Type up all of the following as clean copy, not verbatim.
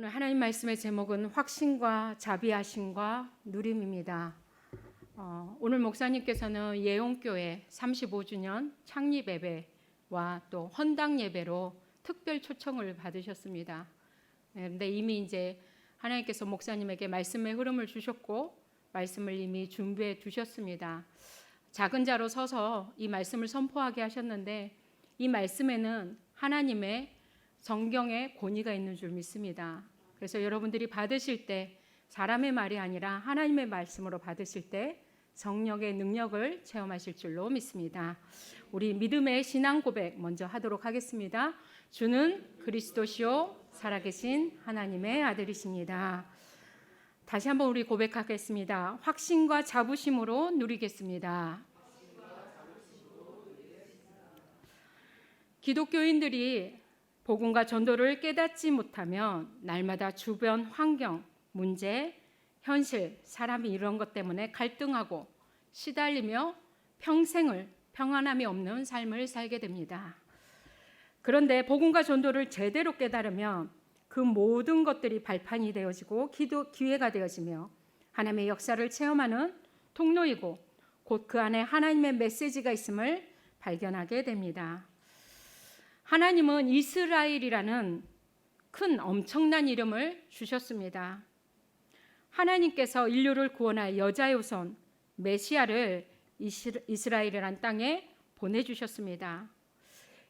오늘 하나님 말씀의 제목은 확신과 자비하심과 누림입니다. 오늘 목사님께서는 예원교회 35주년 창립 예배와 또 헌당 예배로 특별 초청을 받으셨습니다. 그런데 이미 이제 하나님께서 목사님에게 말씀의 흐름을 주셨고 말씀을 이미 준비해 두셨습니다. 작은 자로 서서 이 말씀을 선포하게 하셨는데 이 말씀에는 하나님의 성경의 권위가 있는 줄 믿습니다. 그래서 여러분들이 받으실 때 사람의 말이 아니라 하나님의 말씀으로 받으실 때 성령의 능력을 체험하실 줄로 믿습니다. 우리 믿음의 신앙 고백 먼저 하도록 하겠습니다. 주는 그리스도시요 살아계신 하나님의 아들이십니다. 다시 한번 우리 고백하겠습니다. 확신과 자부심으로 누리겠습니다. 기독교인들이 복음과 전도를 깨닫지 못하면 날마다 주변 환경, 문제, 현실, 사람이 이런 것 때문에 갈등하고 시달리며 평생을 평안함이 없는 삶을 살게 됩니다. 그런데 복음과 전도를 제대로 깨달으면 그 모든 것들이 발판이 되어지고 기회가 되어지며 하나님의 역사를 체험하는 통로이고 곧 그 안에 하나님의 메시지가 있음을 발견하게 됩니다. 하나님은 이스라엘이라는 큰 엄청난 이름을 주셨습니다. 하나님께서 인류를 구원할 여자의 후손 메시아를 이스라엘이라는 땅에 보내주셨습니다.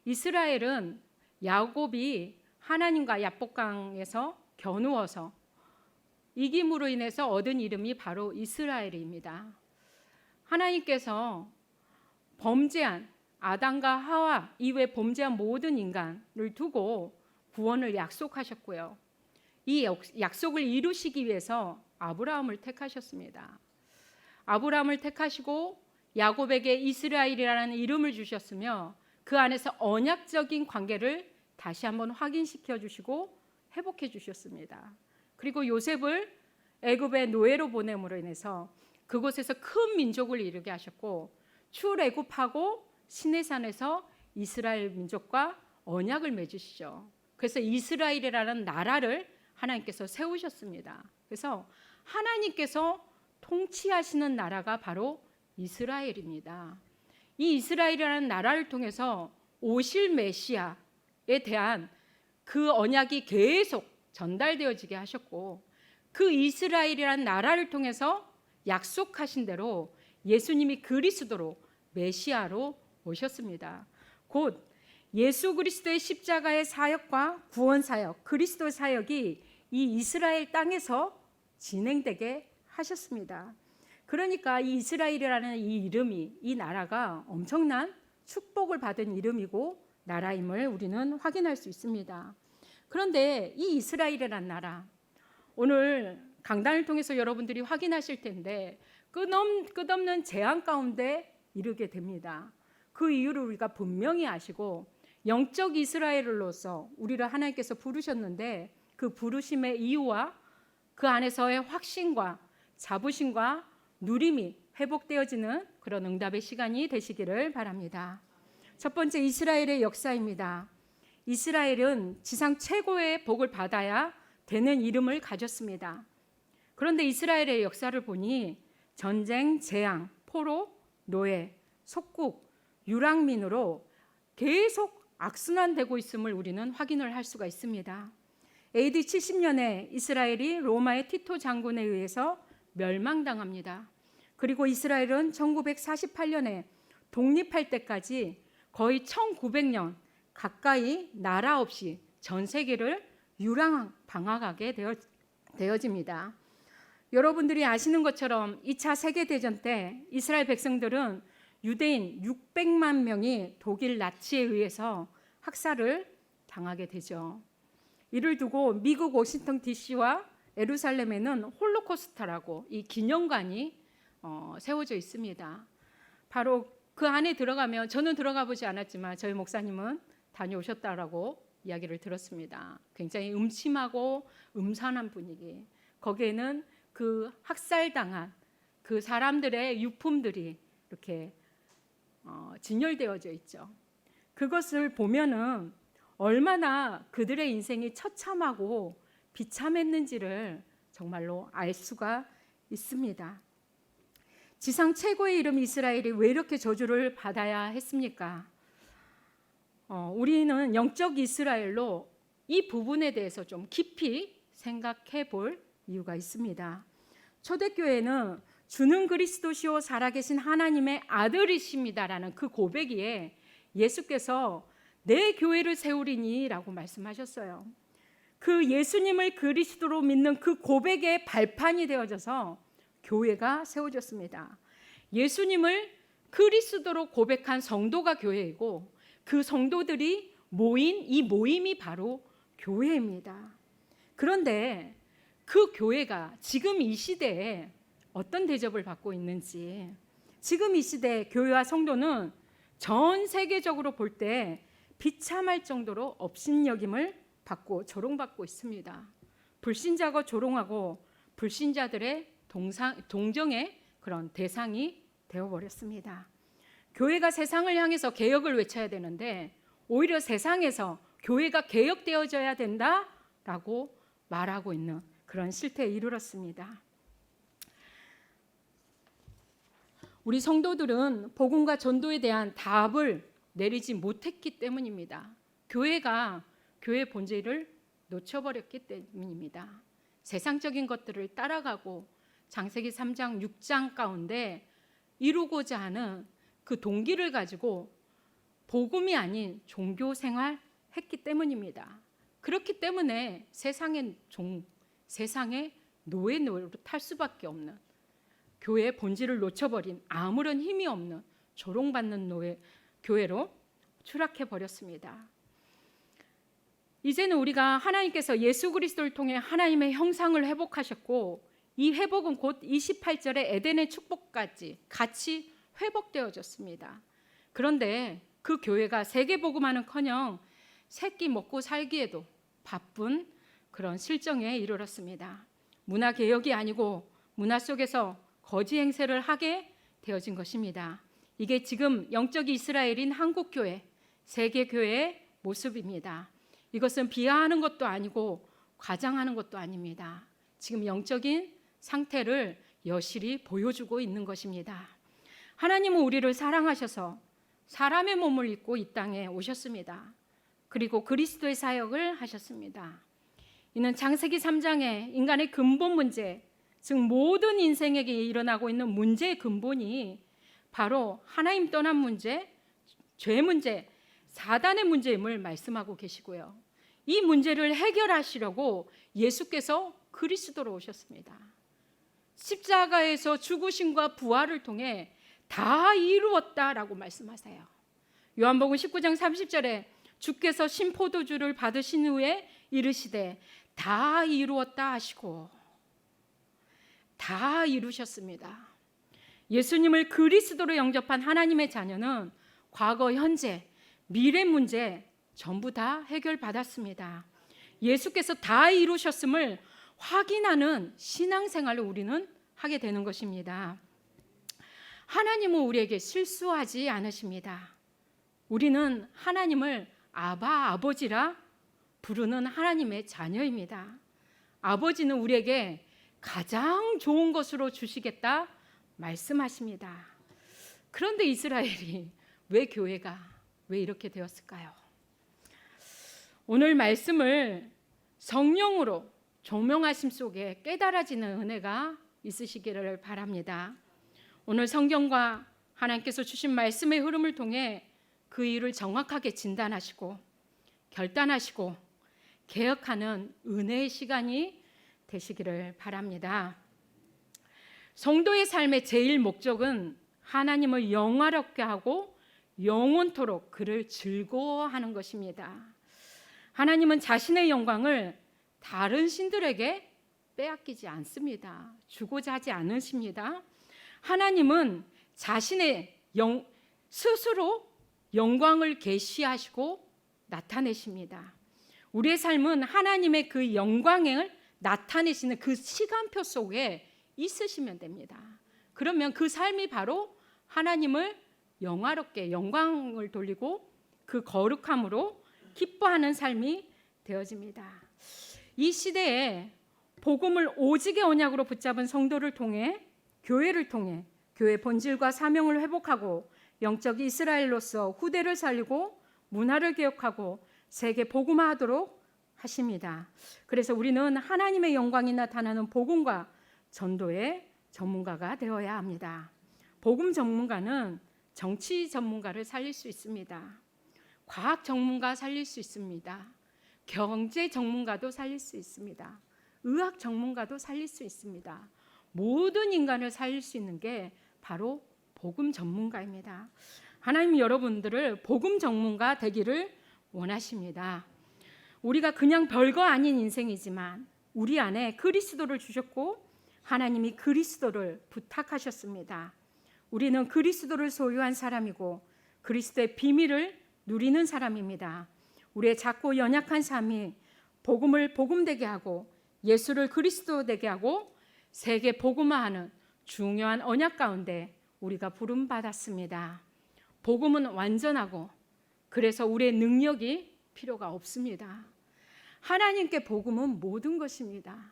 이스라엘은 야곱이 하나님과 야복강에서 겨누어서 이김으로 인해서 얻은 이름이 바로 이스라엘입니다. 하나님께서 범죄한 아담과 하와 이외 범죄한 모든 인간을 두고 구원을 약속하셨고요. 이 약속을 이루시기 위해서 아브라함을 택하셨습니다. 아브라함을 택하시고 야곱에게 이스라엘이라는 이름을 주셨으며 그 안에서 언약적인 관계를 다시 한번 확인시켜 주시고 회복해 주셨습니다. 그리고 요셉을 애굽의 노예로 보냄으로 인해서 그곳에서 큰 민족을 이루게 하셨고 출애굽하고 시내산에서 이스라엘 민족과 언약을 맺으시죠. 그래서 이스라엘이라는 나라를 하나님께서 세우셨습니다. 그래서 하나님께서 통치하시는 나라가 바로 이스라엘입니다. 이 이스라엘이라는 나라를 통해서 오실 메시아에 대한 그 언약이 계속 전달되어지게 하셨고 그 이스라엘이라는 나라를 통해서 약속하신 대로 예수님이 그리스도로 메시아로 오셨습니다. 곧 예수 그리스도의 십자가의 사역과 구원 사역, 그리스도 사역이 이 이스라엘 땅에서 진행되게 하셨습니다. 그러니까 이 이스라엘이라는 이 이름이 이 나라가 엄청난 축복을 받은 이름이고 나라임을 우리는 확인할 수 있습니다. 그런데 이 이스라엘이라는 나라 오늘 강단을 통해서 여러분들이 확인하실 텐데 끝없는 재앙 가운데 이르게 됩니다. 그 이유를 우리가 분명히 아시고 영적 이스라엘로서 우리를 하나님께서 부르셨는데 그 부르심의 이유와 그 안에서의 확신과 자부심과 누림이 회복되어지는 그런 응답의 시간이 되시기를 바랍니다. 첫 번째 이스라엘의 역사입니다. 이스라엘은 지상 최고의 복을 받아야 되는 이름을 가졌습니다. 그런데 이스라엘의 역사를 보니 전쟁, 재앙, 포로, 노예, 속국, 유랑민으로 계속 악순환되고 있음을 우리는 확인을 할 수가 있습니다. AD 70년에 이스라엘이 로마의 티토 장군에 의해서 멸망당합니다. 그리고 이스라엘은 1948년에 독립할 때까지 거의 1900년 가까이 나라 없이 전 세계를 방황하게 되어집니다. 여러분들이 아시는 것처럼 2차 세계대전 때 이스라엘 백성들은 유대인 600만 명이 독일 나치에 의해서 학살을 당하게 되죠. 이를 두고 미국 워싱턴 DC와 예루살렘에는 홀로코스트라고 이 기념관이 세워져 있습니다. 바로 그 안에 들어가면 저는 들어가 보지 않았지만 저희 목사님은 다녀오셨다라고 이야기를 들었습니다. 굉장히 음침하고 음산한 분위기. 거기에는 그 학살당한 그 사람들의 유품들이 이렇게 진열되어져 있죠. 그것을 보면은 얼마나 그들의 인생이 처참하고 비참했는지를 정말로 알 수가 있습니다. 지상 최고의 이름 이스라엘이 왜 이렇게 저주를 받아야 했습니까? 우리는 영적 이스라엘로 이 부분에 대해서 좀 깊이 생각해 볼 이유가 있습니다. 초대교회는 주는 그리스도시요 살아계신 하나님의 아들이십니다라는 그 고백에 예수께서 내 교회를 세우리니 라고 말씀하셨어요. 그 예수님을 그리스도로 믿는 그 고백의 발판이 되어져서 교회가 세워졌습니다. 예수님을 그리스도로 고백한 성도가 교회이고 그 성도들이 모인 이 모임이 바로 교회입니다. 그런데 그 교회가 지금 이 시대에 어떤 대접을 받고 있는지, 지금 이 시대 교회와 성도는 전 세계적으로 볼 때 비참할 정도로 업신여김을 받고 조롱받고 있습니다. 불신자가 조롱하고 불신자들의 동정의 그런 대상이 되어버렸습니다. 교회가 세상을 향해서 개혁을 외쳐야 되는데 오히려 세상에서 교회가 개혁되어져야 된다라고 말하고 있는 그런 실태에 이르렀습니다. 우리 성도들은 복음과 전도에 대한 답을 내리지 못했기 때문입니다. 교회가 교회의 본질을 놓쳐버렸기 때문입니다. 세상적인 것들을 따라가고 창세기 3장 6장 가운데 이루고자 하는 그 동기를 가지고 복음이 아닌 종교 생활 했기 때문입니다. 그렇기 때문에 세상의 노예 노릇할 수밖에 없는, 교회의 본질을 놓쳐버린 아무런 힘이 없는 조롱받는 교회로 추락해 버렸습니다. 이제는 우리가 하나님께서 예수 그리스도를 통해 하나님의 형상을 회복하셨고 이 회복은 곧 28절의 에덴의 축복까지 같이 회복되어졌습니다. 그런데 그 교회가 세계복음화는커녕 새끼 먹고 살기에도 바쁜 그런 실정에 이르렀습니다. 문화개혁이 아니고 문화 속에서 거지 행세를 하게 되어진 것입니다. 이게 지금 영적 이스라엘인 한국교회, 세계교회의 모습입니다. 이것은 비하하는 것도 아니고 과장하는 것도 아닙니다. 지금 영적인 상태를 여실히 보여주고 있는 것입니다. 하나님은 우리를 사랑하셔서 사람의 몸을 입고 이 땅에 오셨습니다. 그리고 그리스도의 사역을 하셨습니다. 이는 창세기 3장의 인간의 근본 문제, 즉 모든 인생에게 일어나고 있는 문제의 근본이 바로 하나님 떠난 문제, 죄 문제, 사단의 문제임을 말씀하고 계시고요. 이 문제를 해결하시려고 예수께서 그리스도로 오셨습니다. 십자가에서 죽으심과 부활을 통해 다 이루었다라고 말씀하세요. 요한복음 19장 30절에 주께서 신포도주를 받으신 후에 이르시되 다 이루었다 하시고 다 이루셨습니다. 예수님을 그리스도로 영접한 하나님의 자녀는 과거, 현재, 미래 문제 전부 다 해결받았습니다. 예수께서 다 이루셨음을 확인하는 신앙생활을 우리는 하게 되는 것입니다. 하나님은 우리에게 실수하지 않으십니다. 우리는 하나님을 아바, 아버지라 부르는 하나님의 자녀입니다. 아버지는 우리에게 가장 좋은 것으로 주시겠다 말씀하십니다. 그런데 이스라엘이 교회가 왜 이렇게 되었을까요? 오늘 말씀을 성령으로 조명하심 속에 깨달아지는 은혜가 있으시기를 바랍니다. 오늘 성경과 하나님께서 주신 말씀의 흐름을 통해 그 일을 정확하게 진단하시고 결단하시고 개혁하는 은혜의 시간이 되시기를 바랍니다. 성도의 삶의 제일 목적은 하나님을 영화롭게 하고 영원토록 그를 즐거워하는 것입니다. 하나님은 자신의 영광을 다른 신들에게 빼앗기지 않습니다. 주고자 하지 않으십니다. 하나님은 자신의 스스로 영광을 계시하시고 나타내십니다. 우리의 삶은 하나님의 그 영광을 나타내시는 그 시간표 속에 있으시면 됩니다. 그러면 그 삶이 바로 하나님을 영화롭게 영광을 돌리고 그 거룩함으로 기뻐하는 삶이 되어집니다. 이 시대에 복음을 오직의 언약으로 붙잡은 성도를 통해 교회를 통해 교회 본질과 사명을 회복하고 영적 이스라엘로서 후대를 살리고 문화를 개혁하고 세계 복음화하도록 하십니다. 그래서 우리는 하나님의 영광이 나타나는 복음과 전도의 전문가가 되어야 합니다. 복음 전문가는 정치 전문가를 살릴 수 있습니다. 과학 전문가 살릴 수 있습니다. 경제 전문가도 살릴 수 있습니다. 의학 전문가도 살릴 수 있습니다. 모든 인간을 살릴 수 있는 게 바로 복음 전문가입니다. 하나님 여러분들을 복음 전문가 되기를 원하십니다. 우리가 그냥 별거 아닌 인생이지만 우리 안에 그리스도를 주셨고 하나님이 그리스도를 부탁하셨습니다. 우리는 그리스도를 소유한 사람이고 그리스도의 비밀을 누리는 사람입니다. 우리의 작고 연약한 삶이 복음을 복음되게 하고 예수를 그리스도 되게 하고 세계 복음화하는 중요한 언약 가운데 우리가 부름받았습니다. 복음은 완전하고 그래서 우리의 능력이 필요가 없습니다. 하나님께 복음은 모든 것입니다.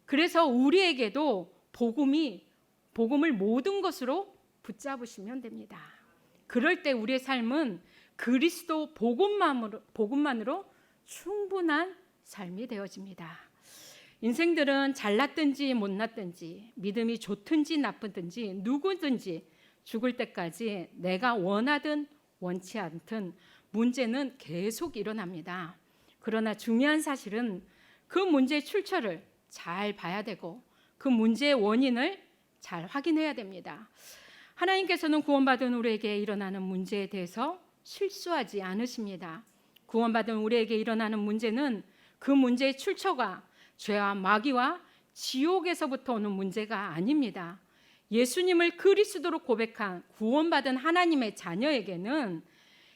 그래서 우리에게도 복음을 모든 것으로 붙잡으시면 됩니다. 그럴 때 우리의 삶은 그리스도 복음만으로 충분한 삶이 되어집니다. 인생들은 잘났든지 못났든지 믿음이 좋든지 나쁘든지 누구든지 죽을 때까지 내가 원하든 원치 않든 문제는 계속 일어납니다. 그러나 중요한 사실은 그 문제의 출처를 잘 봐야 되고 그 문제의 원인을 잘 확인해야 됩니다. 하나님께서는 구원받은 우리에게 일어나는 문제에 대해서 실수하지 않으십니다. 구원받은 우리에게 일어나는 문제는 그 문제의 출처가 죄와 마귀와 지옥에서부터 오는 문제가 아닙니다. 예수님을 그리스도로 고백한 구원받은 하나님의 자녀에게는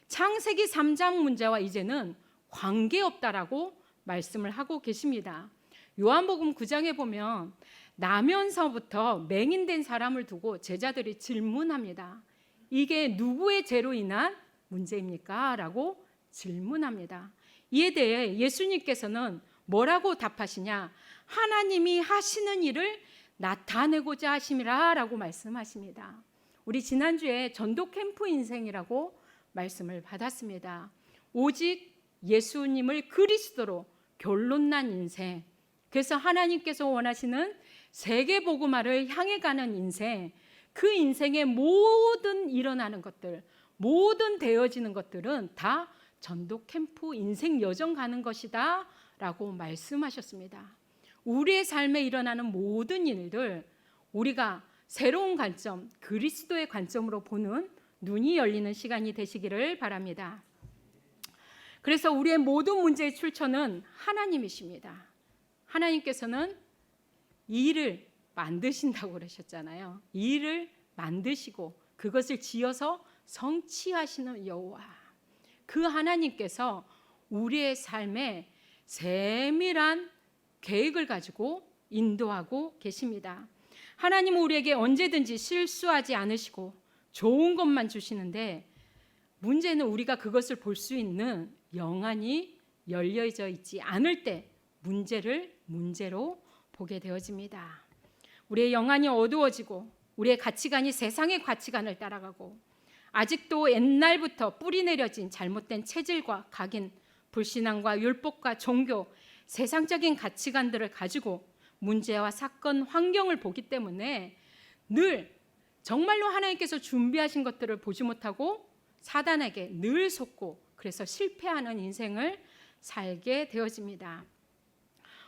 창세기 3장 문제와 이제는 관계없다라고 말씀을 하고 계십니다. 요한복음 9장에 보면 나면서부터 맹인된 사람을 두고 제자들이 질문합니다. 이게 누구의 죄로 인한 문제입니까? 라고 질문합니다. 이에 대해 예수님께서는 뭐라고 답하시냐? 하나님이 하시는 일을 나타내고자 하심이라 라고 말씀하십니다. 우리 지난주에 전도 캠프 인생이라고 말씀을 받았습니다. 오직 예수님을 그리스도로 결론난 인생, 그래서 하나님께서 원하시는 세계 복음화를 향해 가는 인생, 그 인생의 모든 일어나는 것들, 모든 되어지는 것들은 다 전도 캠프 인생 여정 가는 것이다 라고 말씀하셨습니다. 우리의 삶에 일어나는 모든 일들, 우리가 새로운 관점, 그리스도의 관점으로 보는 눈이 열리는 시간이 되시기를 바랍니다. 그래서 우리의 모든 문제의 출처는 하나님이십니다. 하나님께서는 일을 만드신다고 그러셨잖아요. 일을 만드시고 그것을 지어서 성취하시는 여호와, 그 하나님께서 우리의 삶에 세밀한 계획을 가지고 인도하고 계십니다. 하나님은 우리에게 언제든지 실수하지 않으시고 좋은 것만 주시는데 문제는 우리가 그것을 볼 수 있는 영안이 열려져 있지 않을 때 문제를 문제로 보게 되어집니다. 우리의 영안이 어두워지고 우리의 가치관이 세상의 가치관을 따라가고 아직도 옛날부터 뿌리 내려진 잘못된 체질과 각인, 불신앙과 율법과 종교, 세상적인 가치관들을 가지고 문제와 사건, 환경을 보기 때문에 늘 정말로 하나님께서 준비하신 것들을 보지 못하고 사단에게 늘 속고 그래서 실패하는 인생을 살게 되어집니다.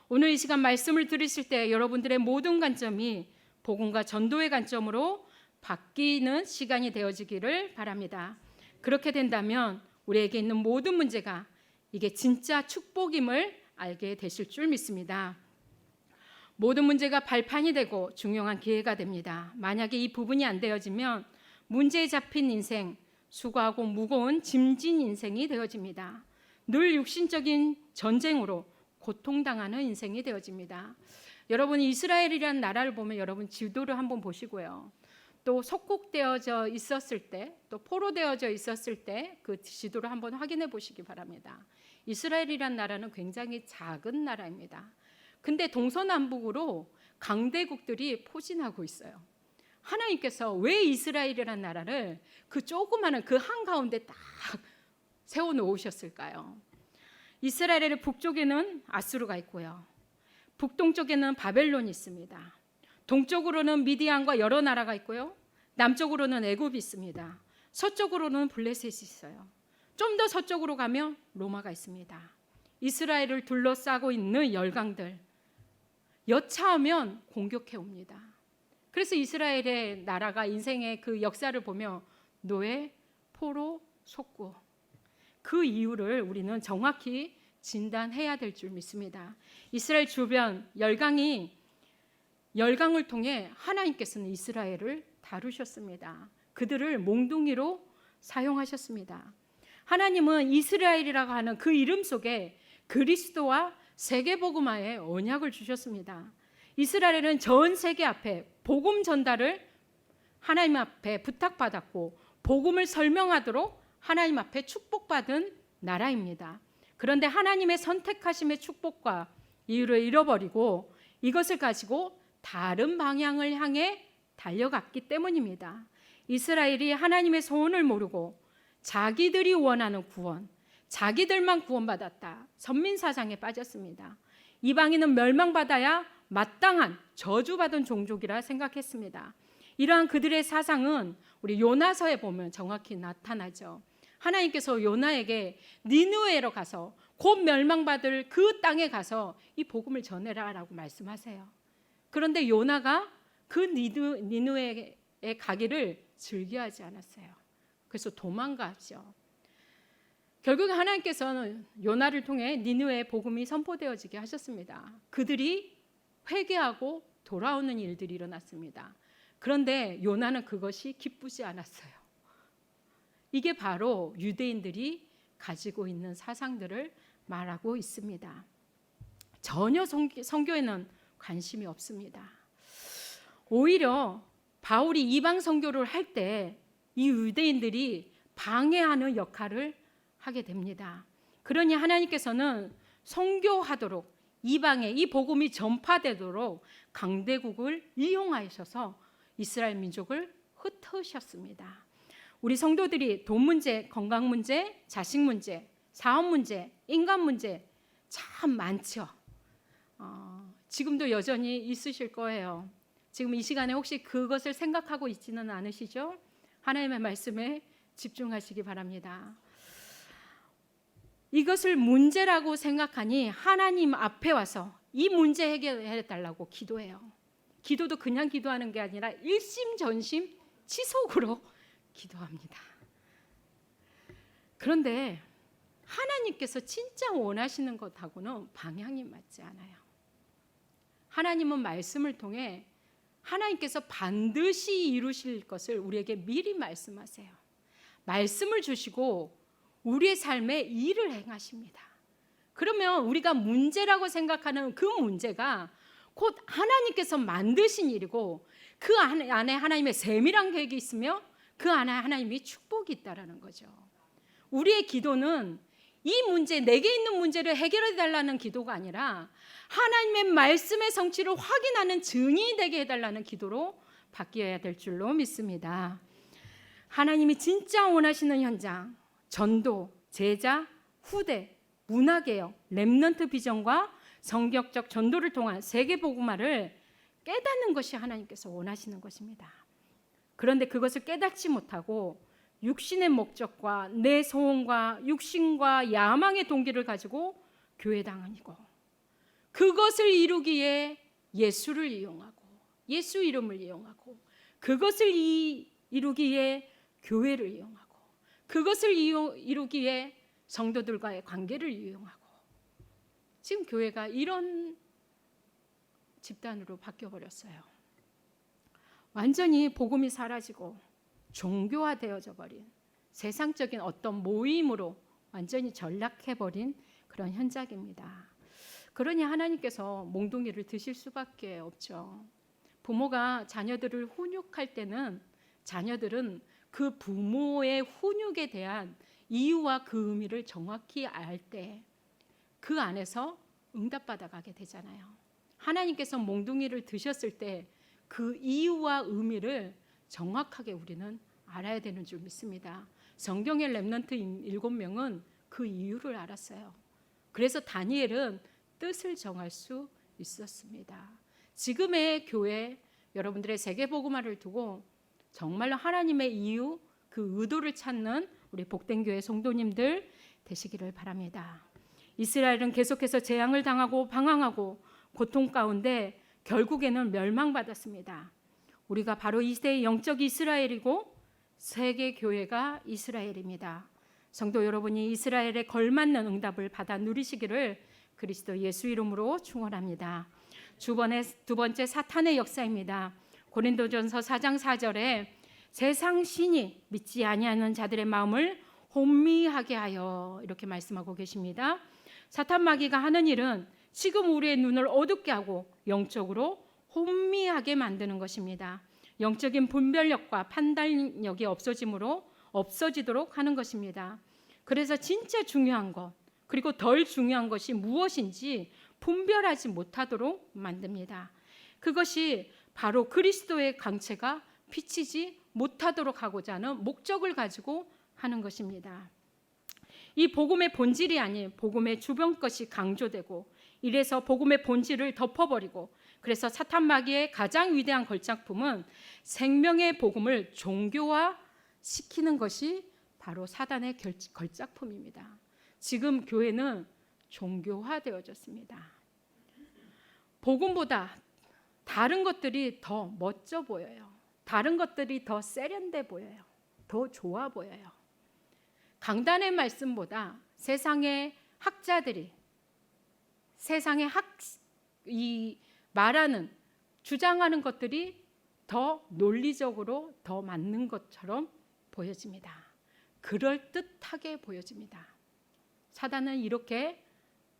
오늘 이 시간 말씀을 들으실 때 여러분들의 모든 관점이 복음과 전도의 관점으로 바뀌는 시간이 되어지기를 바랍니다. 그렇게 된다면 우리에게 있는 모든 문제가 이게 진짜 축복임을 알게 되실 줄 믿습니다. 모든 문제가 발판이 되고 중요한 기회가 됩니다. 만약에 이 부분이 안 되어지면 문제에 잡힌 인생, 수고하고 무거운 짐진 인생이 되어집니다. 늘 육신적인 전쟁으로 고통당하는 인생이 되어집니다. 여러분이 이스라엘이라는 나라를 보면 여러분 지도를 한번 보시고요. 또 속국되어져 있었을 때, 또 포로되어져 있었을 때 그 지도를 한번 확인해 보시기 바랍니다. 이스라엘이라는 나라는 굉장히 작은 나라입니다. 근데 동서남북으로 강대국들이 포진하고 있어요. 하나님께서 왜 이스라엘이라는 나라를 그 조그마한 그 한가운데 딱 세워놓으셨을까요? 이스라엘의 북쪽에는 아수르가 있고요. 북동쪽에는 바벨론이 있습니다. 동쪽으로는 미디안과 여러 나라가 있고요. 남쪽으로는 애굽이 있습니다. 서쪽으로는 블레셋이 있어요. 좀 더 서쪽으로 가면 로마가 있습니다. 이스라엘을 둘러싸고 있는 열강들, 여차하면 공격해 옵니다. 그래서 이스라엘의 나라가 인생의 그 역사를 보며 노예, 포로, 속고, 그 이유를 우리는 정확히 진단해야 될 줄 믿습니다. 이스라엘 주변 열강을 통해 하나님께서는 이스라엘을 다루셨습니다. 그들을 몽둥이로 사용하셨습니다. 하나님은 이스라엘이라고 하는 그 이름 속에 그리스도와 세계복음화의 언약을 주셨습니다. 이스라엘은 전 세계 앞에 복음 전달을 하나님 앞에 부탁받았고 복음을 설명하도록 하나님 앞에 축복받은 나라입니다. 그런데 하나님의 선택하심의 축복과 이유를 잃어버리고 이것을 가지고 다른 방향을 향해 달려갔기 때문입니다. 이스라엘이 하나님의 소원을 모르고 자기들이 원하는 구원, 자기들만 구원받았다. 선민사상에 빠졌습니다. 이방인은 멸망받아야 마땅한 저주받은 종족이라 생각했습니다. 이러한 그들의 사상은 우리 요나서에 보면 정확히 나타나죠. 하나님께서 요나에게 니느웨로 가서 곧 멸망받을 그 땅에 가서 이 복음을 전해라라고 말씀하세요. 그런데 요나가 그 니느웨에 가기를 즐겨하지 않았어요. 그래서 도망갔죠. 결국 하나님께서는 요나를 통해 니느웨의 복음이 선포되어지게 하셨습니다. 그들이 회개하고 돌아오는 일들이 일어났습니다. 그런데 요나는 그것이 기쁘지 않았어요. 이게 바로 유대인들이 가지고 있는 사상들을 말하고 있습니다. 전혀 선교에는 관심이 없습니다. 오히려 바울이 이방 선교를 할 때 이 유대인들이 방해하는 역할을 하게 됩니다. 그러니 하나님께서는 선교하도록 이방에 이 복음이 전파되도록 강대국을 이용하셔서 이스라엘 민족을 흩으셨습니다. 우리 성도들이 돈 문제, 건강 문제, 자식 문제, 사업 문제, 인간 문제 참 많죠. 지금도 여전히 있으실 거예요. 지금 이 시간에 혹시 그것을 생각하고 있지는 않으시죠? 하나님의 말씀에 집중하시기 바랍니다. 이것을 문제라고 생각하니 하나님 앞에 와서 이 문제 해결해 달라고 기도해요. 기도도 그냥 기도하는 게 아니라 일심전심 치속으로 기도합니다. 그런데 하나님께서 진짜 원하시는 것하고는 방향이 맞지 않아요. 하나님은 말씀을 통해 하나님께서 반드시 이루실 것을 우리에게 미리 말씀하세요. 말씀을 주시고 우리의 삶에 일을 행하십니다. 그러면 우리가 문제라고 생각하는 그 문제가 곧 하나님께서 만드신 일이고 그 안에 하나님의 세밀한 계획이 있으며 그 안에 하나님의 축복이 있다라는 거죠. 우리의 기도는 이 문제, 내게 있는 문제를 해결해 달라는 기도가 아니라 하나님의 말씀의 성취를 확인하는 증인이 되게 해달라는 기도로 바뀌어야 될 줄로 믿습니다. 하나님이 진짜 원하시는 현장, 전도, 제자, 후대, 문화개혁, 렘넌트 비전과 성격적 전도를 통한 세계복음화를 깨닫는 것이 하나님께서 원하시는 것입니다. 그런데 그것을 깨닫지 못하고 육신의 목적과 내 소원과 육신과 야망의 동기를 가지고 교회당이고 그것을 이루기에 예수를 이용하고 예수 이름을 이용하고 그것을 이루기에 교회를 이용하고 그것을 이루기에 성도들과의 관계를 이용하고 지금 교회가 이런 집단으로 바뀌어버렸어요. 완전히 복음이 사라지고 종교화되어져 버린 세상적인 어떤 모임으로 완전히 전락해버린 그런 현장입니다. 그러니 하나님께서 몽둥이를 드실 수밖에 없죠. 부모가 자녀들을 훈육할 때는 자녀들은 그 부모의 훈육에 대한 이유와 그 의미를 정확히 알 때 그 안에서 응답받아가게 되잖아요. 하나님께서 몽둥이를 드셨을 때 그 이유와 의미를 정확하게 우리는 알아야 되는 줄 믿습니다. 성경의 렘넌트 7명은 그 이유를 알았어요. 그래서 다니엘은 뜻을 정할 수 있었습니다. 지금의 교회, 여러분들의 세계복음화를 두고 정말로 하나님의 이유, 그 의도를 찾는 우리 복된 교회 성도님들 되시기를 바랍니다. 이스라엘은 계속해서 재앙을 당하고 방황하고 고통 가운데 결국에는 멸망받았습니다. 우리가 바로 이 시대의 영적 이스라엘이고 세계 교회가 이스라엘입니다. 성도 여러분이 이스라엘에 걸맞는 응답을 받아 누리시기를 그리스도 예수 이름으로 축원합니다. 두 번째 사탄의 역사입니다. 고린도전서 4장 4절에 세상 신이 믿지 아니하는 자들의 마음을 혼미하게 하여 이렇게 말씀하고 계십니다. 사탄 마귀가 하는 일은 지금 우리의 눈을 어둡게 하고 영적으로 혼미하게 만드는 것입니다. 영적인 분별력과 판단력이 없어지도록 하는 것입니다. 그래서 진짜 중요한 것 그리고 덜 중요한 것이 무엇인지 분별하지 못하도록 만듭니다. 그것이 바로 그리스도의 강체가 비치지 못하도록 하고자 하는 목적을 가지고 하는 것입니다. 이 복음의 본질이 아닌 복음의 주변 것이 강조되고 이래서 복음의 본질을 덮어버리고 그래서 사탄 마귀의 가장 위대한 걸작품은 생명의 복음을 종교화시키는 것이 바로 사단의 걸작품입니다. 지금 교회는 종교화되어졌습니다. 복음보다 다른 것들이 더 멋져 보여요. 다른 것들이 더 세련돼 보여요. 더 좋아 보여요. 강단의 말씀보다 세상의 학자들이 세상의 말하는 주장하는 것들이 더 논리적으로 더 맞는 것처럼 보여집니다. 그럴듯하게 보여집니다. 사단은 이렇게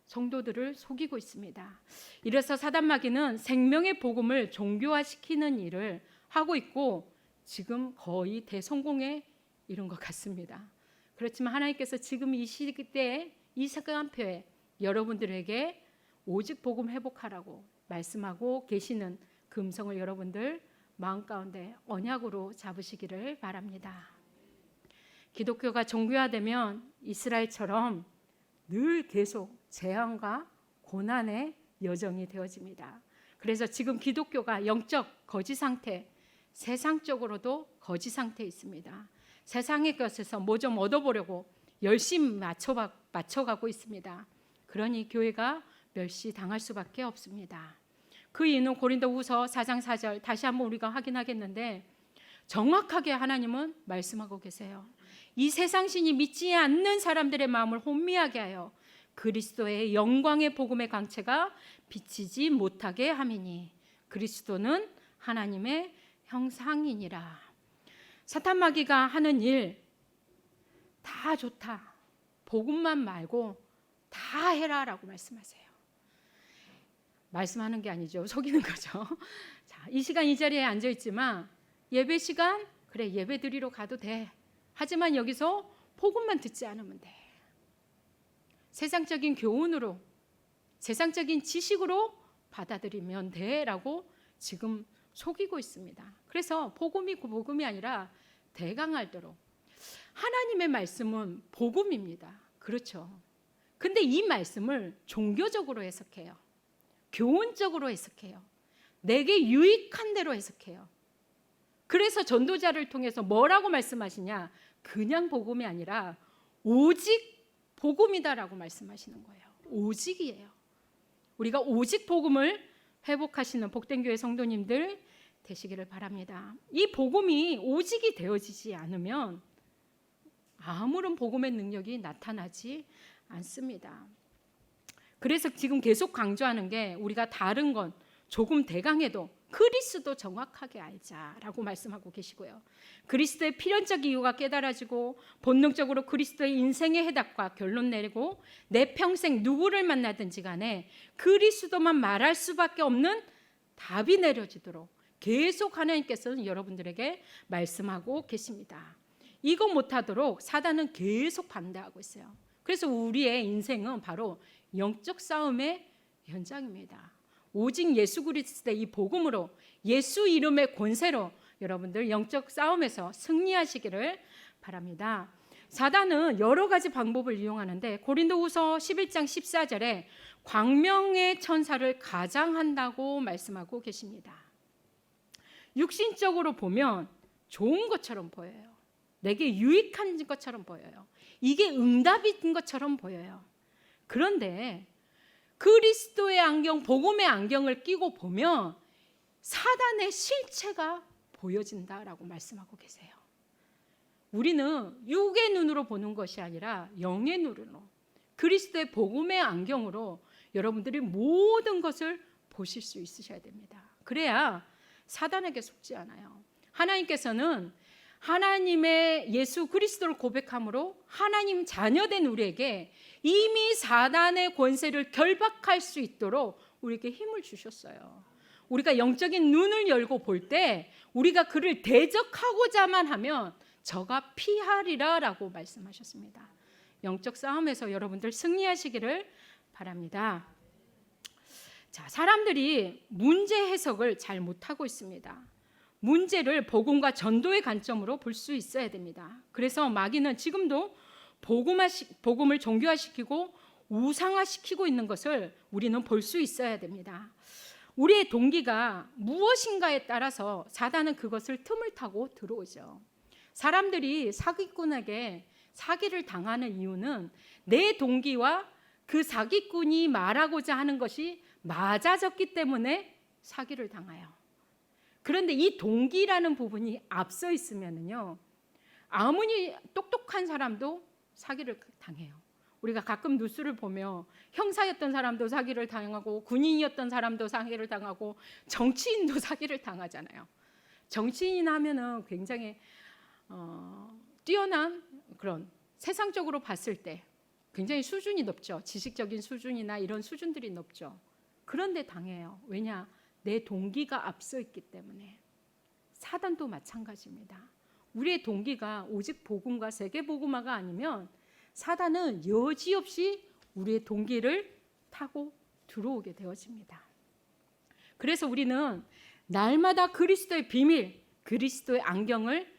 성도들을 속이고 있습니다. 이래서 사단 마귀는 생명의 복음을 종교화시키는 일을 하고 있고 지금 거의 대성공에 이른 것 같습니다. 그렇지만 하나님께서 지금 이 시대에 이 시간표에 여러분들에게 오직 복음 회복하라고 말씀하고 계시는 그 음성을 여러분들 마음 가운데 언약으로 잡으시기를 바랍니다. 기독교가 종교화되면 이스라엘처럼 늘 계속 재앙과 고난의 여정이 되어집니다. 그래서 지금 기독교가 영적 거지 상태, 세상적으로도 거지 상태에 있습니다. 세상의 것에서 뭐 좀 얻어보려고 열심히 맞춰가고 있습니다. 그러니 교회가 멸시당할 수밖에 없습니다. 그 이유는 고린도후서 4장 4절 다시 한번 우리가 확인하겠는데 정확하게 하나님은 말씀하고 계세요. 이 세상 신이 믿지 않는 사람들의 마음을 혼미하게 하여 그리스도의 영광의 복음의 강체가 비치지 못하게 함이니 그리스도는 하나님의 형상이니라. 사탄 마귀가 하는 일 다 좋다. 복음만 말고 다 해라라고 말씀하세요. 말씀하는 게 아니죠. 속이는 거죠. 자, 이 시간 이 자리에 앉아 있지만 예배 시간 그래 예배 드리러 가도 돼. 하지만 여기서 복음만 듣지 않으면 돼. 세상적인 교훈으로 세상적인 지식으로 받아들이면 돼라고 지금 속이고 있습니다. 그래서 복음이 아니라 대강할대로 하나님의 말씀은 복음입니다. 그렇죠. 근데 이 말씀을 종교적으로 해석해요. 교훈적으로 해석해요. 내게 유익한 대로 해석해요. 그래서 전도자를 통해서 뭐라고 말씀하시냐? 그냥 복음이 아니라 오직 복음이다라고 말씀하시는 거예요. 오직이에요. 우리가 오직 복음을 회복하시는 복된 교회 성도님들 되시기를 바랍니다. 이 복음이 오직이 되어지지 않으면 아무런 복음의 능력이 나타나지 않습니다. 그래서 지금 계속 강조하는 게 우리가 다른 건 조금 대강해도 그리스도 정확하게 알자라고 말씀하고 계시고요. 그리스도의 필연적 이유가 깨달아지고 본능적으로 그리스도의 인생의 해답과 결론 내리고 내 평생 누구를 만나든지 간에 그리스도만 말할 수밖에 없는 답이 내려지도록 계속 하나님께서는 여러분들에게 말씀하고 계십니다. 이거 못하도록 사단은 계속 반대하고 있어요. 그래서 우리의 인생은 바로 영적 싸움의 현장입니다. 오직 예수 그리스도의 이 복음으로, 예수 이름의 권세로 여러분들 영적 싸움에서 승리하시기를 바랍니다. 사단은 여러 가지 방법을 이용하는데 고린도후서 11장 14절에 광명의 천사를 가장한다고 말씀하고 계십니다. 육신적으로 보면 좋은 것처럼 보여요. 내게 유익한 것처럼 보여요. 이게 응답인 것처럼 보여요. 그런데 그리스도의 안경, 복음의 안경을 끼고 보면 사단의 실체가 보여진다라고 말씀하고 계세요. 우리는 육의 눈으로 보는 것이 아니라 영의 눈으로, 그리스도의 복음의 안경으로 여러분들이 모든 것을 보실 수 있으셔야 됩니다. 그래야 사단에게 속지 않아요. 하나님께서는 하나님의 예수 그리스도를 고백함으로 하나님 자녀된 우리에게 이미 사단의 권세를 결박할 수 있도록 우리에게 힘을 주셨어요. 우리가 영적인 눈을 열고 볼 때 우리가 그를 대적하고자만 하면 저가 피하리라 라고 말씀하셨습니다. 영적 싸움에서 여러분들 승리하시기를 바랍니다. 자, 사람들이 문제 해석을 잘 못하고 있습니다. 문제를 복음과 전도의 관점으로 볼 수 있어야 됩니다. 그래서 마귀는 지금도 복음을 종교화시키고 우상화시키고 있는 것을 우리는 볼 수 있어야 됩니다. 우리의 동기가 무엇인가에 따라서 사단은 그것을 틈을 타고 들어오죠. 사람들이 사기꾼에게 사기를 당하는 이유는 내 동기와 그 사기꾼이 말하고자 하는 것이 맞아졌기 때문에 사기를 당해요. 그런데 이 동기라는 부분이 앞서 있으면요, 아무리 똑똑한 사람도 사기를 당해요. 우리가 가끔 뉴스를 보며 형사였던 사람도 사기를 당하고 군인이었던 사람도 사기를 당하고 정치인도 사기를 당하잖아요. 정치인 하면은 굉장히 뛰어난 그런 세상적으로 봤을 때 굉장히 수준이 높죠. 지식적인 수준이나 이런 수준들이 높죠. 그런데 당해요. 왜냐? 내 동기가 앞서 있기 때문에. 사단도 마찬가지입니다. 우리의 동기가 오직 복음과 세계 복음화가 아니면 사단은 여지없이 우리의 동기를 타고 들어오게 되어집니다. 그래서 우리는 날마다 그리스도의 비밀, 그리스도의 안경을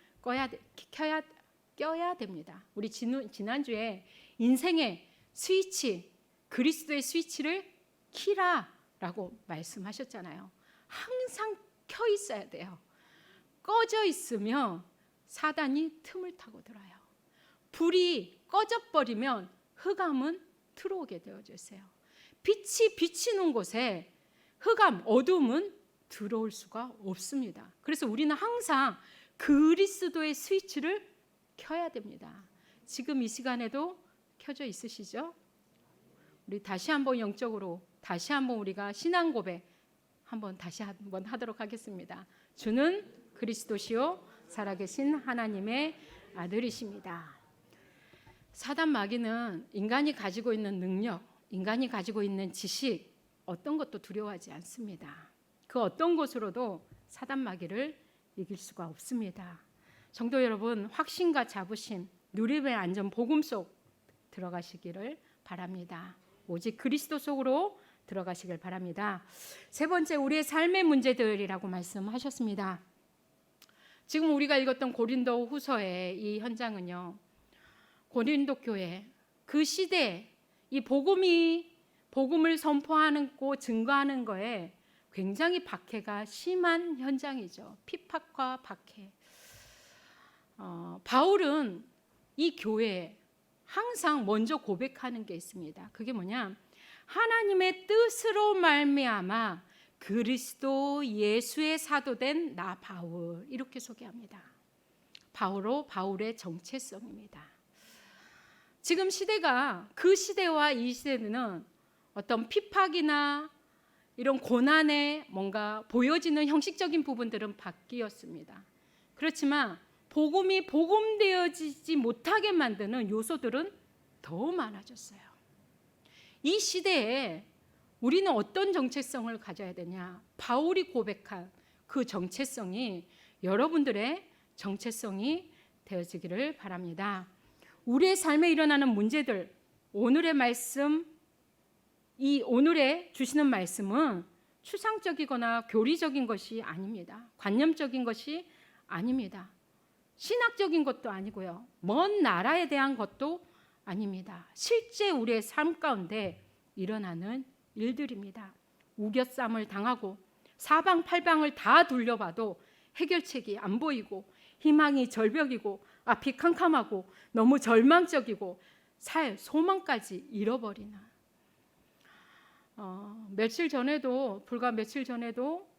껴야 됩니다. 우리 지난주에 인생의 스위치, 그리스도의 스위치를 키라라고 말씀하셨잖아요. 항상 켜 있어야 돼요. 꺼져 있으면 사단이 틈을 타고 들어요. 불이 꺼져버리면 흑암은 들어오게 되어져 있어요. 빛이 비치는 곳에 흑암, 어둠은 들어올 수가 없습니다. 그래서 우리는 항상 그리스도의 스위치를 켜야 됩니다. 지금 이 시간에도 켜져 있으시죠? 우리 다시 한번 영적으로 다시 한번 우리가 신앙 고백 다시 한번 하도록 하겠습니다. 주는 그리스도시요 살아계신 하나님의 아들이십니다. 사단 마귀는 인간이 가지고 있는 능력, 인간이 가지고 있는 지식, 어떤 것도 두려워하지 않습니다. 그 어떤 것으로도 사단 마귀를 이길 수가 없습니다. 성도 여러분, 확신과 자부심, 누림의 안전 복음 속 들어가시기를 바랍니다. 오직 그리스도 속으로 들어가시길 바랍니다. 세 번째, 우리의 삶의 문제들이라고 말씀하셨습니다. 지금 우리가 읽었던 고린도 후서의 이 현장은요, 고린도 교회 그 시대 이 복음을 선포하고 증거하는 거에 굉장히 박해가 심한 현장이죠. 핍박과 박해. 바울은 이 교회에 항상 먼저 고백하는 게 있습니다. 그게 뭐냐? 하나님의 뜻으로 말미암아 그리스도 예수의 사도된 나 바울, 이렇게 소개합니다. 바울의 정체성입니다. 지금 시대가 그 시대와 이 시대는 어떤 핍박이나 이런 고난에 뭔가 보여지는 형식적인 부분들은 바뀌었습니다. 그렇지만 복음이 복음되어지지 못하게 만드는 요소들은 더 많아졌어요. 이 시대에 우리는 어떤 정체성을 가져야 되냐? 바울이 고백한 그 정체성이 여러분들의 정체성이 되어지기를 바랍니다. 우리의 삶에 일어나는 문제들, 오늘의 주시는 말씀은 추상적이거나 교리적인 것이 아닙니다. 관념적인 것이 아닙니다. 신학적인 것도 아니고요. 먼 나라에 대한 것도 아닙니다. 실제 우리의 삶 가운데 일어나는 일들입니다. 우겨쌈을 당하고 사방팔방을 다 둘러봐도 해결책이 안 보이고 희망이 절벽이고 앞이 캄캄하고 너무 절망적이고 살 소망까지 잃어버리는 불과 며칠 전에도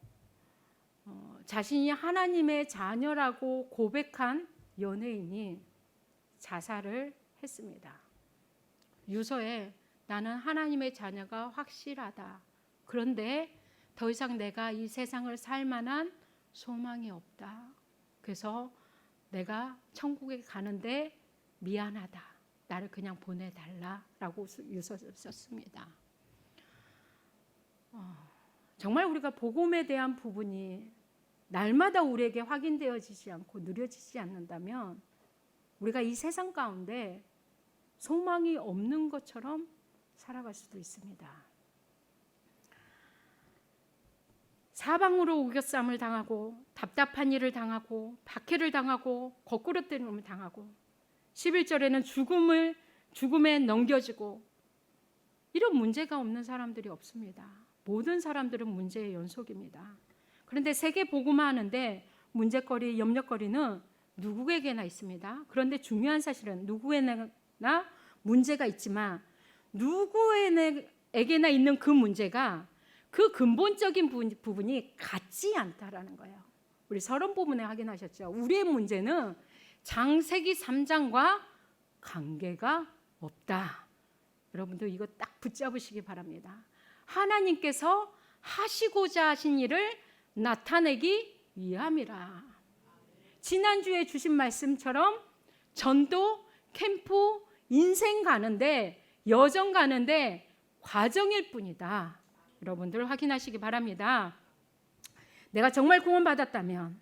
자신이 하나님의 자녀라고 고백한 연예인이 자살을 했습니다. 유서에 나는 하나님의 자녀가 확실하다. 그런데 더 이상 내가 이 세상을 살 만한 소망이 없다. 그래서 내가 천국에 가는데 미안하다. 나를 그냥 보내달라라고 유서를 썼습니다. 정말 우리가 복음에 대한 부분이 날마다 우리에게 확인되어지지 않고 누려지지 않는다면 우리가 이 세상 가운데 소망이 없는 것처럼 살아갈 수도 있습니다. 사방으로 우겨쌈을 당하고 답답한 일을 당하고 박해를 당하고 거꾸로 때림을 당하고 11절에는 죽음에 넘겨지고 이런 문제가 없는 사람들이 없습니다. 모든 사람들은 문제의 연속입니다. 그런데 세계 복음화하는데 문제거리, 염려거리는 누구에게나 있습니다. 그런데 중요한 사실은 누구에게나 문제가 있지만 누구에게나 있는 그 문제가 그 근본적인 부분이 같지 않다라는 거예요. 우리 서론 부분에 확인하셨죠? 우리의 문제는 창세기 3장과 관계가 없다. 여러분들 이거 딱 붙잡으시기 바랍니다. 하나님께서 하시고자 하신 일을 나타내기 위함이라. 지난주에 주신 말씀처럼 전도, 캠프, 인생 가는데 여정 가는데 과정일 뿐이다. 여러분들 확인하시기 바랍니다. 내가 정말 구원받았다면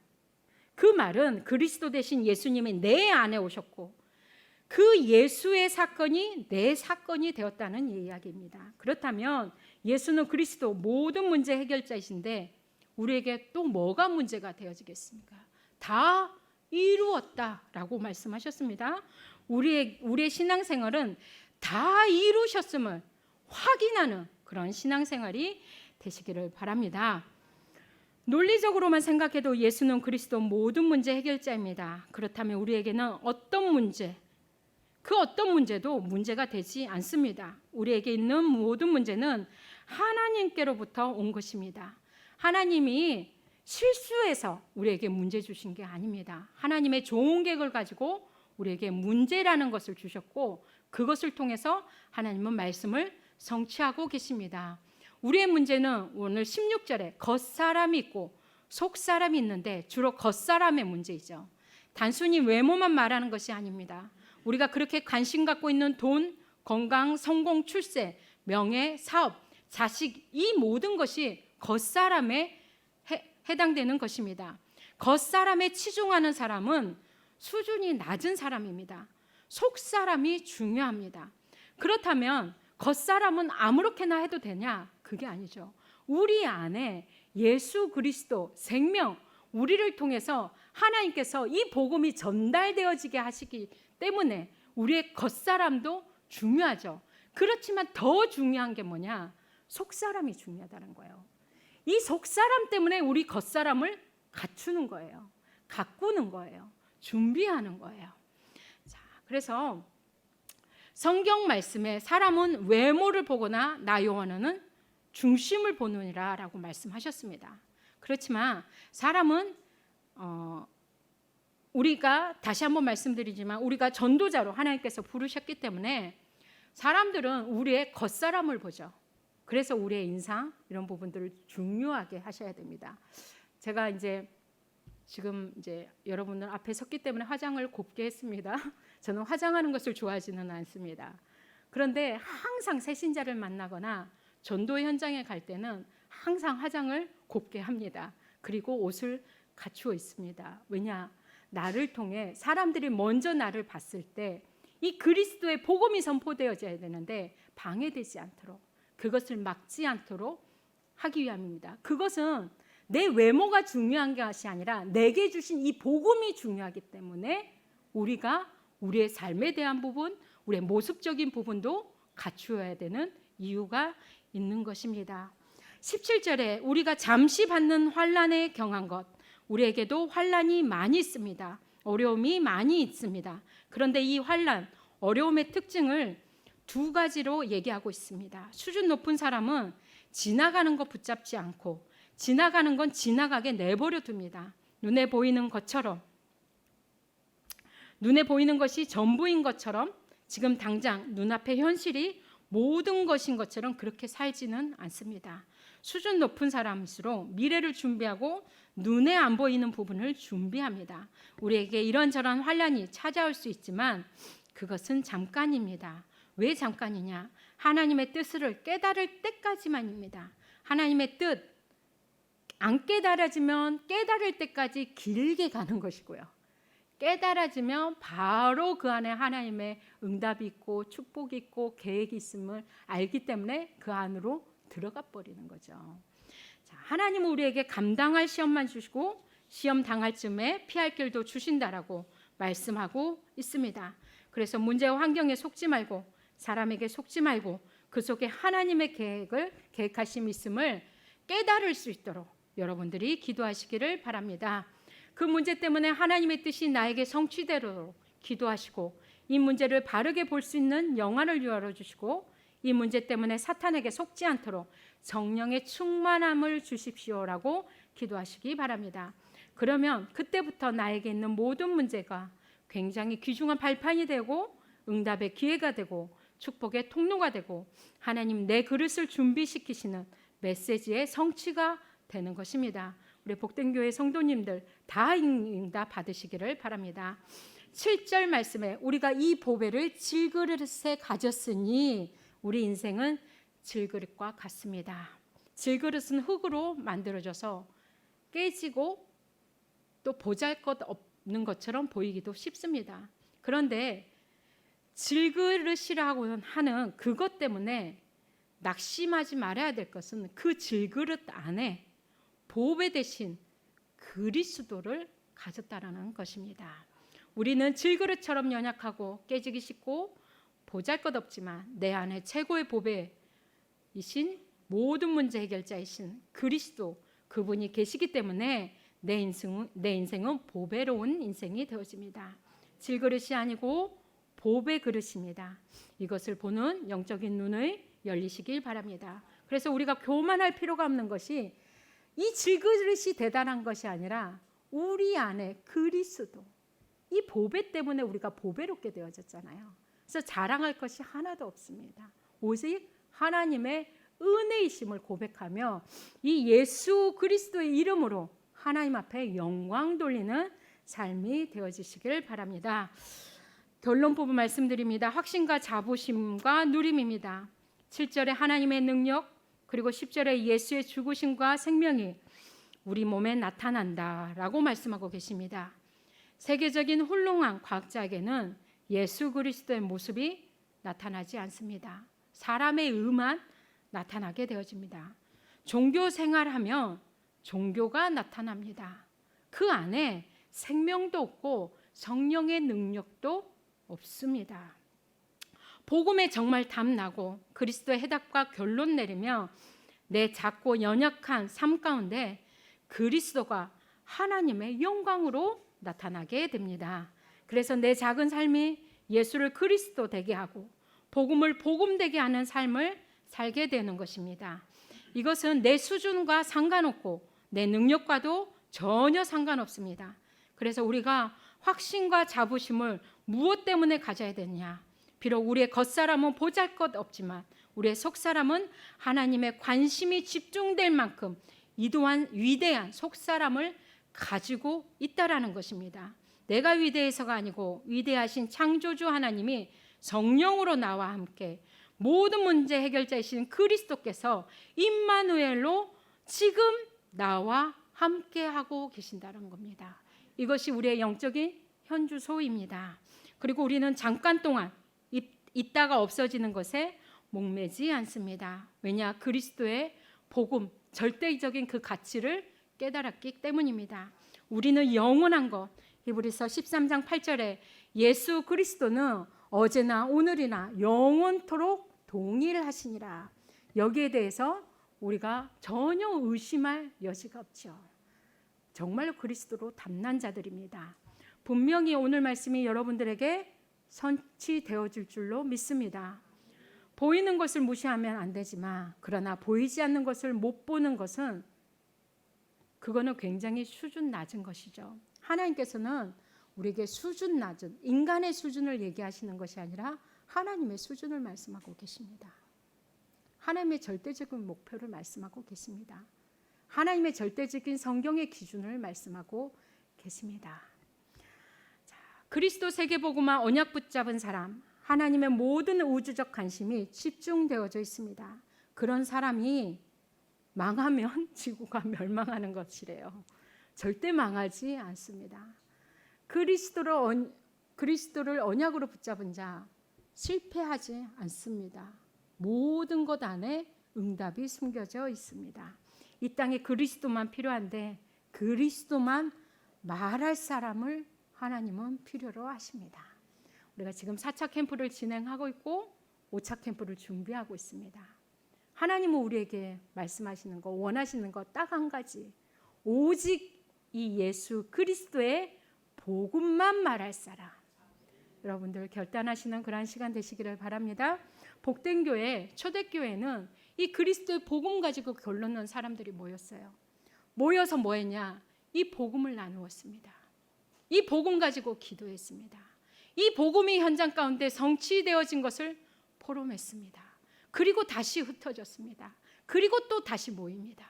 그 말은 그리스도 대신 예수님이 내 안에 오셨고 그 예수의 사건이 내 사건이 되었다는 이야기입니다. 그렇다면 예수는 그리스도 모든 문제 해결자이신데 우리에게 또 뭐가 문제가 되어지겠습니까? 다 이루었다라고 말씀하셨습니다. 우리의 신앙생활은 다 이루셨음을 확인하는 그런 신앙생활이 되시기를 바랍니다. 논리적으로만 생각해도 예수는 그리스도 모든 문제 해결자입니다. 그렇다면 우리에게는 어떤 문제, 그 어떤 문제도 문제가 되지 않습니다. 우리에게 있는 모든 문제는 하나님께로부터 온 것입니다. 하나님이 실수해서 우리에게 문제 주신 게 아닙니다. 하나님의 좋은 계획을 가지고 우리에게 문제라는 것을 주셨고 그것을 통해서 하나님은 말씀을 성취하고 계십니다. 우리의 문제는 오늘 16절에 겉사람이 있고 속사람이 있는데 주로 겉사람의 문제이죠. 단순히 외모만 말하는 것이 아닙니다. 우리가 그렇게 관심 갖고 있는 돈, 건강, 성공, 출세, 명예, 사업, 자식 이 모든 것이 겉사람에 해당되는 것입니다. 겉사람에 치중하는 사람은 수준이 낮은 사람입니다. 속사람이 중요합니다. 그렇다면 겉사람은 아무렇게나 해도 되냐? 그게 아니죠. 우리 안에 예수 그리스도 생명 우리를 통해서 하나님께서 이 복음이 전달되어지게 하시기 때문에 우리의 겉사람도 중요하죠. 그렇지만 더 중요한 게 뭐냐? 속사람이 중요하다는 거예요. 이 속사람 때문에 우리 겉사람을 갖추는 거예요. 가꾸는 거예요. 준비하는 거예요. 자, 그래서 성경 말씀에 사람은 외모를 보거나 나 여호와는 중심을 보느니라 라고 말씀하셨습니다. 그렇지만 사람은 우리가 다시 한번 말씀드리지만 우리가 전도자로 하나님께서 부르셨기 때문에 사람들은 우리의 겉사람을 보죠. 그래서 우리의 인상 이런 부분들을 중요하게 하셔야 됩니다. 제가 지금 여러분들 앞에 섰기 때문에 화장을 곱게 했습니다. 저는 화장하는 것을 좋아하지는 않습니다. 그런데 항상 새신자를 만나거나 전도 현장에 갈 때는 항상 화장을 곱게 합니다. 그리고 옷을 갖추어 있습니다. 왜냐? 나를 통해 사람들이 먼저 나를 봤을 때 이 그리스도의 복음이 선포되어져야 되는데 방해되지 않도록 그것을 막지 않도록 하기 위함입니다. 그것은 내 외모가 중요한 것이 아니라 내게 주신 이 복음이 중요하기 때문에 우리가 우리의 삶에 대한 부분, 우리의 모습적인 부분도 갖추어야 되는 이유가 있는 것입니다. 17절에 우리가 잠시 받는 환난에 경한 것, 우리에게도 환난이 많이 있습니다. 어려움이 많이 있습니다. 그런데 이 환난, 어려움의 특징을 두 가지로 얘기하고 있습니다. 수준 높은 사람은 지나가는 것 붙잡지 않고 지나가는 건 지나가게 내버려 둡니다. 눈에 보이는 것처럼, 눈에 보이는 것이 전부인 것처럼, 지금 당장 눈앞의 현실이 모든 것인 것처럼 그렇게 살지는 않습니다. 수준 높은 사람일수록 미래를 준비하고 눈에 안 보이는 부분을 준비합니다. 우리에게 이런저런 환난이 찾아올 수 있지만 그것은 잠깐입니다. 왜 잠깐이냐? 하나님의 뜻을 깨달을 때까지만입니다. 하나님의 뜻 안 깨달아지면 깨달을 때까지 길게 가는 것이고요. 깨달아지면 바로 그 안에 하나님의 응답이 있고 축복이 있고 계획이 있음을 알기 때문에 그 안으로 들어가 버리는 거죠. 자, 하나님은 우리에게 감당할 시험만 주시고 시험 당할 쯤에 피할 길도 주신다라고 말씀하고 있습니다. 그래서 문제와 환경에 속지 말고 사람에게 속지 말고 그 속에 하나님의 계획하심이 있음을 깨달을 수 있도록 여러분들이 기도하시기를 바랍니다. 그 문제 때문에 하나님의 뜻이 나에게 성취되도록 기도하시고 이 문제를 바르게 볼 수 있는 영안을 열어주시고 이 문제 때문에 사탄에게 속지 않도록 성령의 충만함을 주십시오라고 기도하시기 바랍니다. 그러면 그때부터 나에게 있는 모든 문제가 굉장히 귀중한 발판이 되고 응답의 기회가 되고 축복의 통로가 되고 하나님 내 그릇을 준비시키시는 메시지의 성취가 되는 것입니다. 우리 복된 교회 성도님들 다 응답 받으시기를 바랍니다. 7절 말씀에 우리가 이 보배를 질그릇에 가졌으니 우리 인생은 질그릇과 같습니다. 질그릇은 흙으로 만들어져서 깨지고 또 보잘것없는 것처럼 보이기도 쉽습니다. 그런데 질그릇이라고 하는 그것 때문에 낙심하지 말아야 될 것은 그 질그릇 안에 보배 대신 그리스도를 가졌다라는 것입니다. 우리는 질그릇처럼 연약하고 깨지기 쉽고 보잘것없지만 내 안에 최고의 보배이신 모든 문제 해결자이신 그리스도 그분이 계시기 때문에 내 인생은 보배로운 인생이 되어집니다. 질그릇이 아니고 보배 그릇입니다. 이것을 보는 영적인 눈을 열리시길 바랍니다. 그래서 우리가 교만할 필요가 없는 것이 이 질그릇이 대단한 것이 아니라 우리 안에 그리스도 이 보배 때문에 우리가 보배롭게 되어졌잖아요. 그래서 자랑할 것이 하나도 없습니다. 오직 하나님의 은혜이심을 고백하며 이 예수 그리스도의 이름으로 하나님 앞에 영광 돌리는 삶이 되어지시길 바랍니다. 결론 부분 말씀드립니다. 확신과 자부심과 누림입니다. 7절에 하나님의 능력 그리고 10절에 예수의 죽으심과 생명이 우리 몸에 나타난다라고 말씀하고 계십니다. 세계적인 훌륭한 과학자에게는 예수 그리스도의 모습이 나타나지 않습니다. 사람의 의만 나타나게 되어집니다. 종교 생활하면 종교가 나타납니다. 그 안에 생명도 없고 성령의 능력도 없습니다. 복음에 정말 담나고 그리스도의 해답과 결론 내리며 내 작고 연약한 삶 가운데 그리스도가 하나님의 영광으로 나타나게 됩니다. 그래서 내 작은 삶이 예수를 그리스도 되게 하고 복음을 복음되게 하는 삶을 살게 되는 것입니다. 이것은 내 수준과 상관없고 내 능력과도 전혀 상관없습니다. 그래서 우리가 확신과 자부심을 무엇 때문에 가져야 되느냐? 비록 우리의 겉사람은 보잘것없지만 우리의 속사람은 하나님의 관심이 집중될 만큼 이도한 위대한 속사람을 가지고 있다라는 것입니다. 내가 위대해서가 아니고 위대하신 창조주 하나님이 성령으로 나와 함께 모든 문제 해결자이신 그리스도께서 임마누엘로 지금 나와 함께하고 계신다는 겁니다. 이것이 우리의 영적인 현주소입니다. 그리고 우리는 잠깐 동안 있다가 없어지는 것에 목매지 않습니다. 왜냐? 그리스도의 복음, 절대적인 그 가치를 깨달았기 때문입니다. 우리는 영원한 것, 히브리서 13장 8절에 예수 그리스도는 어제나 오늘이나 영원토록 동일하시니라. 여기에 대해서 우리가 전혀 의심할 여지가 없죠. 정말로 그리스도로 담난 자들입니다. 분명히 오늘 말씀이 여러분들에게 성취되어질 줄로 믿습니다. 보이는 것을 무시하면 안 되지만, 그러나 보이지 않는 것을 못 보는 것은 그거는 굉장히 수준 낮은 것이죠. 하나님께서는 우리에게 수준 낮은 인간의 수준을 얘기하시는 것이 아니라 하나님의 수준을 말씀하고 계십니다. 하나님의 절대적인 목표를 말씀하고 계십니다. 하나님의 절대적인 성경의 기준을 말씀하고 계십니다. 자, 그리스도 세계복음화 언약 붙잡은 사람, 하나님의 모든 우주적 관심이 집중되어져 있습니다. 그런 사람이 망하면 지구가 멸망하는 것이래요. 절대 망하지 않습니다. 그리스도를 언약으로 붙잡은 자 실패하지 않습니다. 모든 것 안에 응답이 숨겨져 있습니다. 이 땅에 그리스도만 필요한데 그리스도만 말할 사람을 하나님은 필요로 하십니다. 우리가 지금 4차 캠프를 진행하고 있고 5차 캠프를 준비하고 있습니다. 하나님은 우리에게 말씀하시는 거, 원하시는 거 딱 한 가지. 오직 이 예수 그리스도의 복음만 말할 사람. 여러분들 결단하시는 그런 시간 되시기를 바랍니다. 복된 교회, 초대교회는 이 그리스도의 복음 가지고 결론난 사람들이 모였어요. 모여서 뭐 했냐? 이 복음을 나누었습니다. 이 복음 가지고 기도했습니다. 이 복음이 현장 가운데 성취되어진 것을 포럼했습니다. 그리고 다시 흩어졌습니다. 그리고 또 다시 모입니다.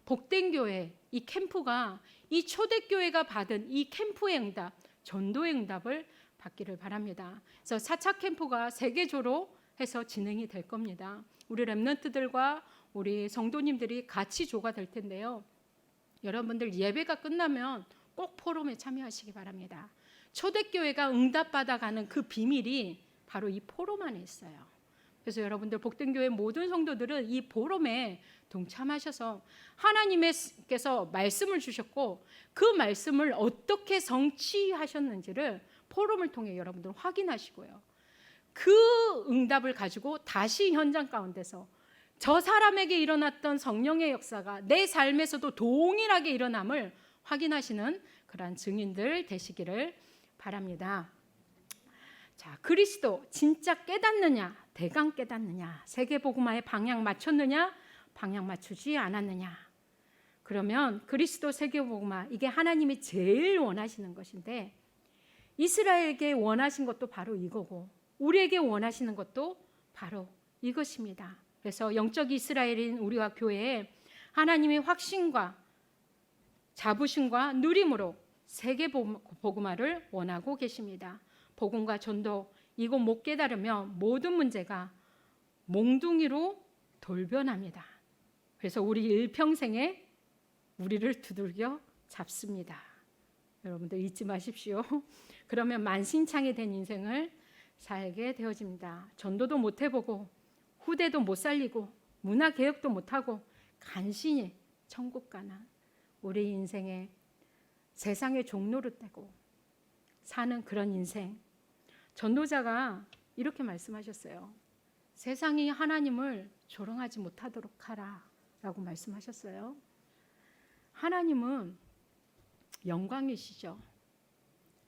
복된 교회, 이 캠프가 이 초대교회가 받은 이 캠프의 응답, 전도의 응답을 받기를 바랍니다. 그래서 4차 캠프가 세계조로 해서 진행이 될 겁니다. 우리 렘넌트들과 우리 성도님들이 같이 조가 될 텐데요. 여러분들 예배가 끝나면 꼭 포럼에 참여하시기 바랍니다. 초대교회가 응답받아가는 그 비밀이 바로 이 포럼 안에 있어요. 그래서 여러분들 복된교회 모든 성도들은 이 포럼에 동참하셔서 하나님께서 말씀을 주셨고 그 말씀을 어떻게 성취하셨는지를 포럼을 통해 여러분들 확인하시고요. 그 응답을 가지고 다시 현장 가운데서 저 사람에게 일어났던 성령의 역사가 내 삶에서도 동일하게 일어남을 확인하시는 그러한 증인들 되시기를 바랍니다. 자, 그리스도 진짜 깨닫느냐, 대강 깨닫느냐, 세계복음화에 방향 맞췄느냐, 방향 맞추지 않았느냐. 그러면 그리스도 세계복음화, 이게 하나님이 제일 원하시는 것인데 이스라엘에게 원하신 것도 바로 이거고 우리에게 원하시는 것도 바로 이것입니다. 그래서 영적 이스라엘인 우리와 교회에 하나님의 확신과 자부심과 누림으로 세계복음화를 원하고 계십니다. 복음과 전도, 이거 못 깨달으면 모든 문제가 몽둥이로 돌변합니다. 그래서 우리 일평생에 우리를 두들겨 잡습니다. 여러분들 잊지 마십시오. 그러면 만신창이 된 인생을 살게 되어집니다. 전도도 못 해보고 후대도 못 살리고 문화개혁도 못하고 간신히 천국 가는 우리 인생에 세상의 종노릇되고 사는 그런 인생. 전도자가 이렇게 말씀하셨어요. 세상이 하나님을 조롱하지 못하도록 하라 라고 말씀하셨어요. 하나님은 영광이시죠.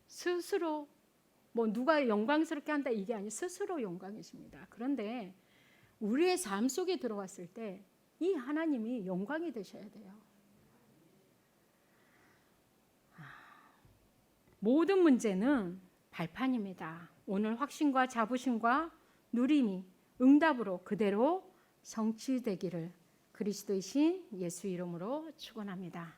스스로 뭐 누가 영광스럽게 한다 이게 아니라 스스로 영광이십니다. 그런데 우리의 삶 속에 들어왔을 때 이 하나님이 영광이 되셔야 돼요. 모든 문제는 발판입니다. 오늘 확신과 자부심과 누림이 응답으로 그대로 성취되기를 그리스도이신 예수 이름으로 축원합니다.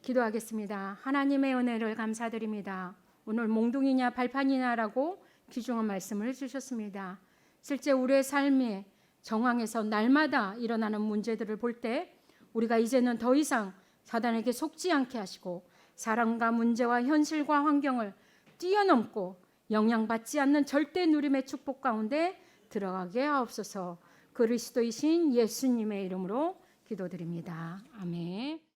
기도하겠습니다. 하나님의 은혜를 감사드립니다. 오늘 몽둥이냐 발판이냐라고 귀중한 말씀을 해주셨습니다. 실제 우리의 삶의 정황에서 날마다 일어나는 문제들을 볼 때 우리가 이제는 더 이상 사단에게 속지 않게 하시고 사랑과 문제와 현실과 환경을 뛰어넘고 영향받지 않는 절대 누림의 축복 가운데 들어가게 하옵소서. 그리스도이신 예수님의 이름으로 기도드립니다. 아멘.